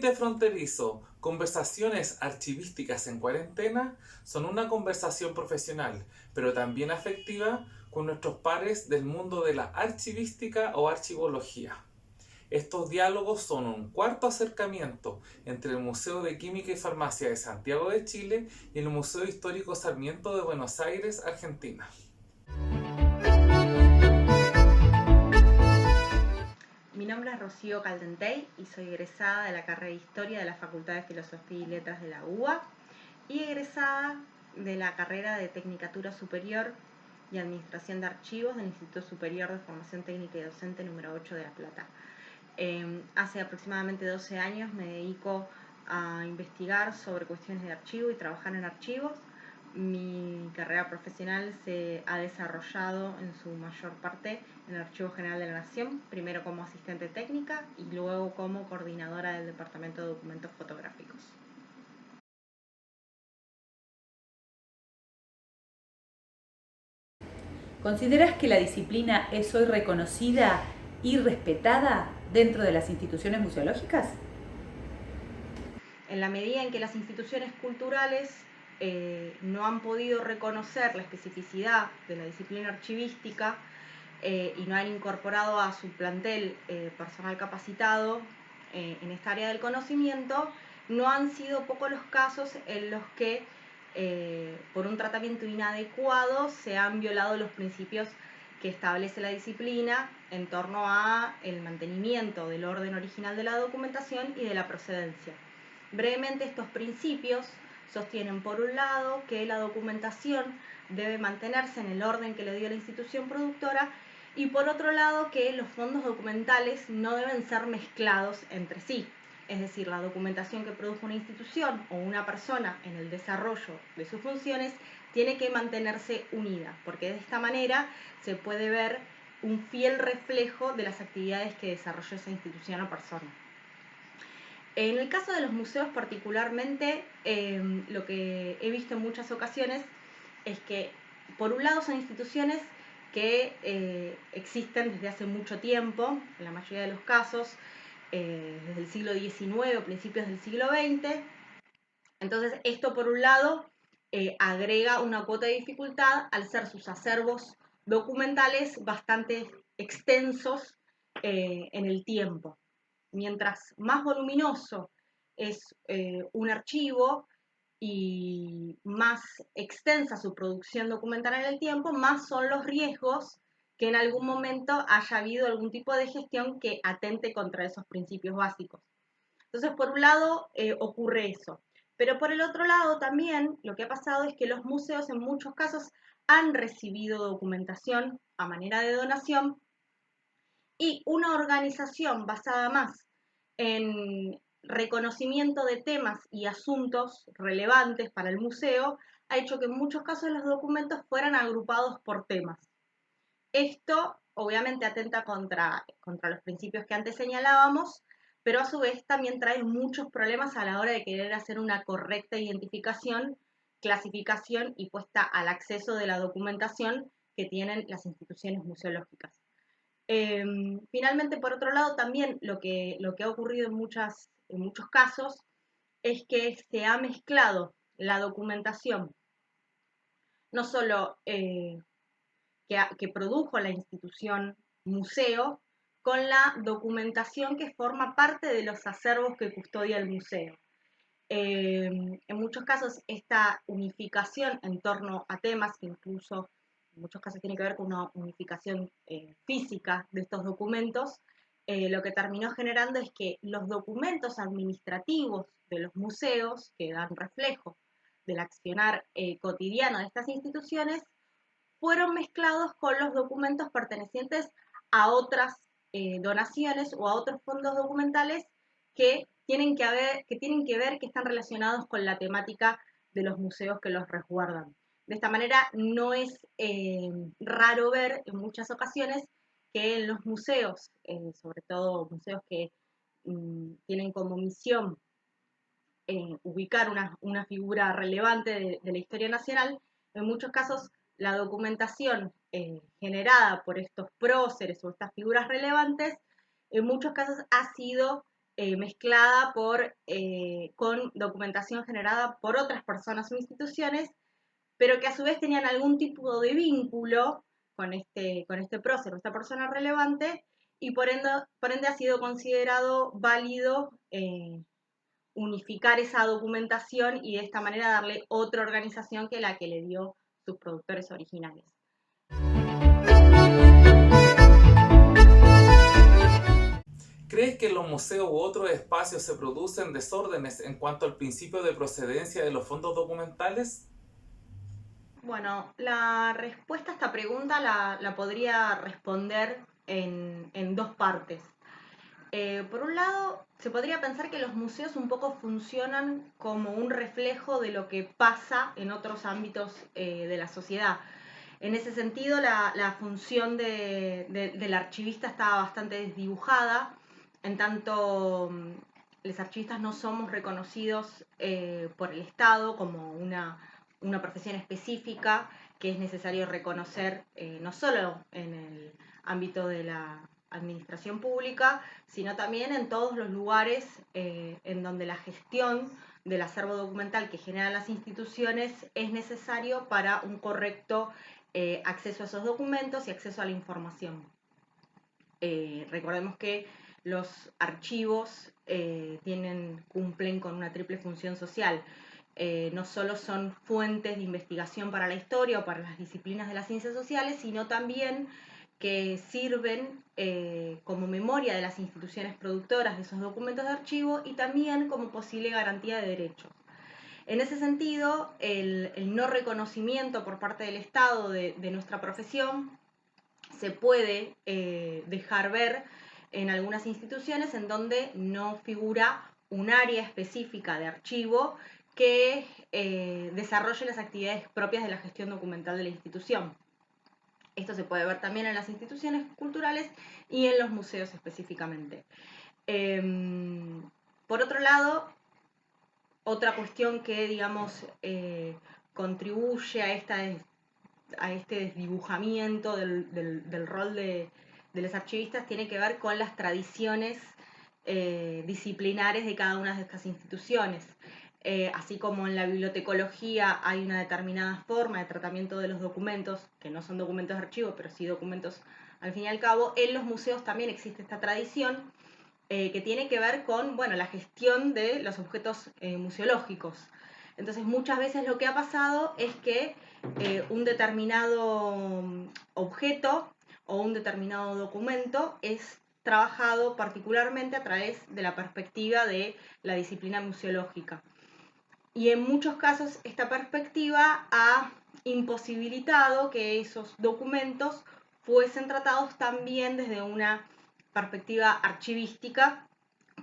Límite Fronterizo, conversaciones archivísticas en cuarentena, son una conversación profesional, pero también afectiva con nuestros pares del mundo de la archivística o archivología. Estos diálogos son un cuarto acercamiento entre el Museo de Química y Farmacia de Santiago de Chile y el Museo Histórico Sarmiento de Buenos Aires, Argentina. Mi nombre es Rocío Caldentey y soy egresada de la carrera de Historia de la Facultad de Filosofía y Letras de la UBA y egresada de la carrera de Tecnicatura Superior y Administración de Archivos del Instituto Superior de Formación Técnica y Docente número 8 de La Plata. Hace aproximadamente 12 años me dedico a investigar sobre cuestiones de archivo y trabajar en archivos. Mi carrera profesional se ha desarrollado en su mayor parte en el Archivo General de la Nación, primero como asistente técnica y luego como coordinadora del Departamento de Documentos Fotográficos. ¿Consideras que la disciplina es hoy reconocida y respetada dentro de las instituciones museológicas? En la medida en que las instituciones culturales no han podido reconocer la especificidad de la disciplina archivística y no han incorporado a su plantel personal capacitado en esta área del conocimiento, no han sido pocos los casos en los que por un tratamiento inadecuado se han violado los principios que establece la disciplina en torno a el mantenimiento del orden original de la documentación y de la procedencia. Brevemente, estos principios sostienen, por un lado, que la documentación debe mantenerse en el orden que le dio la institución productora y, por otro lado, que los fondos documentales no deben ser mezclados entre sí. Es decir, la documentación que produjo una institución o una persona en el desarrollo de sus funciones tiene que mantenerse unida, porque de esta manera se puede ver un fiel reflejo de las actividades que desarrolló esa institución o persona. En el caso de los museos particularmente, lo que he visto en muchas ocasiones es que, por un lado, son instituciones que existen desde hace mucho tiempo, en la mayoría de los casos, desde el siglo XIX o principios del siglo XX. Entonces, esto, por un lado, agrega una cuota de dificultad al ser sus acervos documentales bastante extensos en el tiempo. Mientras más voluminoso es un archivo y más extensa su producción documental en el tiempo, más son los riesgos que en algún momento haya habido algún tipo de gestión que atente contra esos principios básicos. Entonces, por un lado, ocurre eso. Pero por el otro lado también lo que ha pasado es que los museos en muchos casos han recibido documentación a manera de donación y una organización basada más en reconocimiento de temas y asuntos relevantes para el museo ha hecho que en muchos casos los documentos fueran agrupados por temas. Esto obviamente atenta contra los principios que antes señalábamos, pero a su vez también trae muchos problemas a la hora de querer hacer una correcta identificación, clasificación y puesta al acceso de la documentación que tienen las instituciones museológicas. Finalmente, por otro lado, también lo que ha ocurrido en muchos casos es que se ha mezclado la documentación, no solo que produjo la institución museo, con la documentación que forma parte de los acervos que custodia el museo. En muchos casos, esta unificación en torno a temas que incluso en muchos casos tiene que ver con una unificación física de estos documentos, lo que terminó generando es que los documentos administrativos de los museos, que dan reflejo del accionar cotidiano de estas instituciones, fueron mezclados con los documentos pertenecientes a otras donaciones o a otros fondos documentales que tienen que ver, que están relacionados con la temática de los museos que los resguardan. De esta manera, no es raro ver en muchas ocasiones que en los museos, sobre todo museos que tienen como misión ubicar una figura relevante de la historia nacional, en muchos casos la documentación generada por estos próceres o estas figuras relevantes, en muchos casos ha sido mezclada con documentación generada por otras personas o instituciones, pero que a su vez tenían algún tipo de vínculo con este prócer, esta persona relevante, y por ende ha sido considerado válido unificar esa documentación y de esta manera darle otra organización que la que le dio sus productores originales. ¿Crees que en los museos u otros espacios se producen desórdenes en cuanto al principio de procedencia de los fondos documentales? Bueno, la respuesta a esta pregunta la podría responder en dos partes. Por un lado, se podría pensar que los museos un poco funcionan como un reflejo de lo que pasa en otros ámbitos de la sociedad. En ese sentido, la función del archivista está bastante desdibujada, en tanto los archivistas no somos reconocidos por el Estado como una profesión específica que es necesario reconocer no solo en el ámbito de la administración pública, sino también en todos los lugares en donde la gestión del acervo documental que generan las instituciones es necesario para un correcto acceso a esos documentos y acceso a la información. Recordemos que los archivos cumplen con una triple función social. No solo son fuentes de investigación para la historia o para las disciplinas de las ciencias sociales, sino también que sirven como memoria de las instituciones productoras de esos documentos de archivo y también como posible garantía de derechos. En ese sentido, el no reconocimiento por parte del Estado de nuestra profesión se puede dejar ver en algunas instituciones en donde no figura un área específica de archivo que desarrolle las actividades propias de la gestión documental de la institución. Esto se puede ver también en las instituciones culturales y en los museos específicamente. Por otro lado, otra cuestión que, digamos, contribuye a este desdibujamiento del rol de los archivistas tiene que ver con las tradiciones disciplinares de cada una de estas instituciones. Así como en la bibliotecología hay una determinada forma de tratamiento de los documentos, que no son documentos de archivo, pero sí documentos al fin y al cabo, en los museos también existe esta tradición que tiene que ver con la gestión de los objetos museológicos. Entonces muchas veces lo que ha pasado es que un determinado objeto o un determinado documento es trabajado particularmente a través de la perspectiva de la disciplina museológica. Y en muchos casos esta perspectiva ha imposibilitado que esos documentos fuesen tratados también desde una perspectiva archivística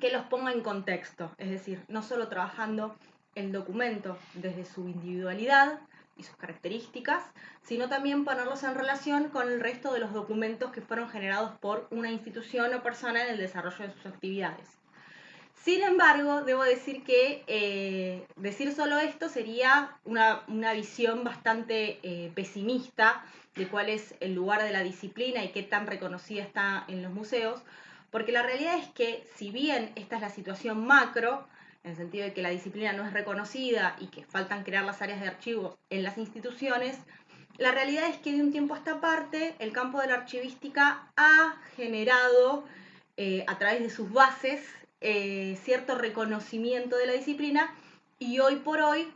que los ponga en contexto, es decir, no solo trabajando el documento desde su individualidad y sus características, sino también ponerlos en relación con el resto de los documentos que fueron generados por una institución o persona en el desarrollo de sus actividades. Sin embargo, debo decir que decir solo esto sería una visión bastante pesimista de cuál es el lugar de la disciplina y qué tan reconocida está en los museos, porque la realidad es que si bien esta es la situación macro, en el sentido de que la disciplina no es reconocida y que faltan crear las áreas de archivos en las instituciones, la realidad es que de un tiempo a esta parte el campo de la archivística ha generado a través de sus bases cierto reconocimiento de la disciplina y hoy por hoy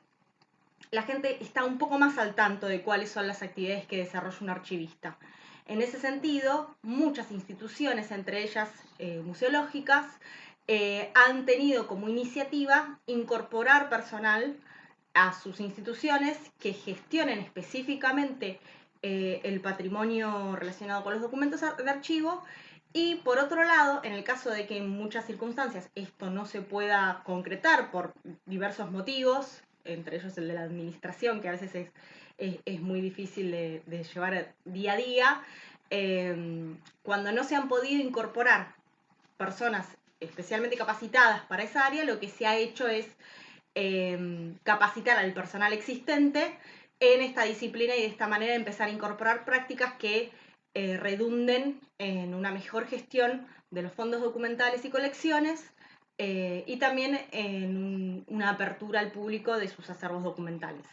la gente está un poco más al tanto de cuáles son las actividades que desarrolla un archivista. En ese sentido, muchas instituciones, entre ellas museológicas, han tenido como iniciativa incorporar personal a sus instituciones que gestionen específicamente el patrimonio relacionado con los documentos de archivo y por otro lado, en el caso de que en muchas circunstancias esto no se pueda concretar por diversos motivos, entre ellos el de la administración, que a veces es muy difícil de llevar día a día, cuando no se han podido incorporar personas especialmente capacitadas para esa área, lo que se ha hecho es capacitar al personal existente en esta disciplina y de esta manera empezar a incorporar prácticas que redunden en una mejor gestión de los fondos documentales y colecciones y también en una apertura al público de sus acervos documentales.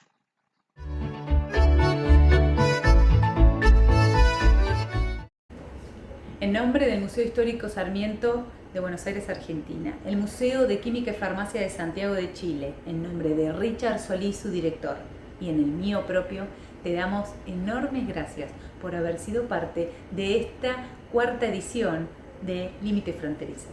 En nombre del Museo Histórico Sarmiento de Buenos Aires, Argentina, el Museo de Química y Farmacia de Santiago de Chile, en nombre de Richard Solís, su director, y en el mío propio, te damos enormes gracias por haber sido parte de esta 4ª edición de Límite Fronterizo.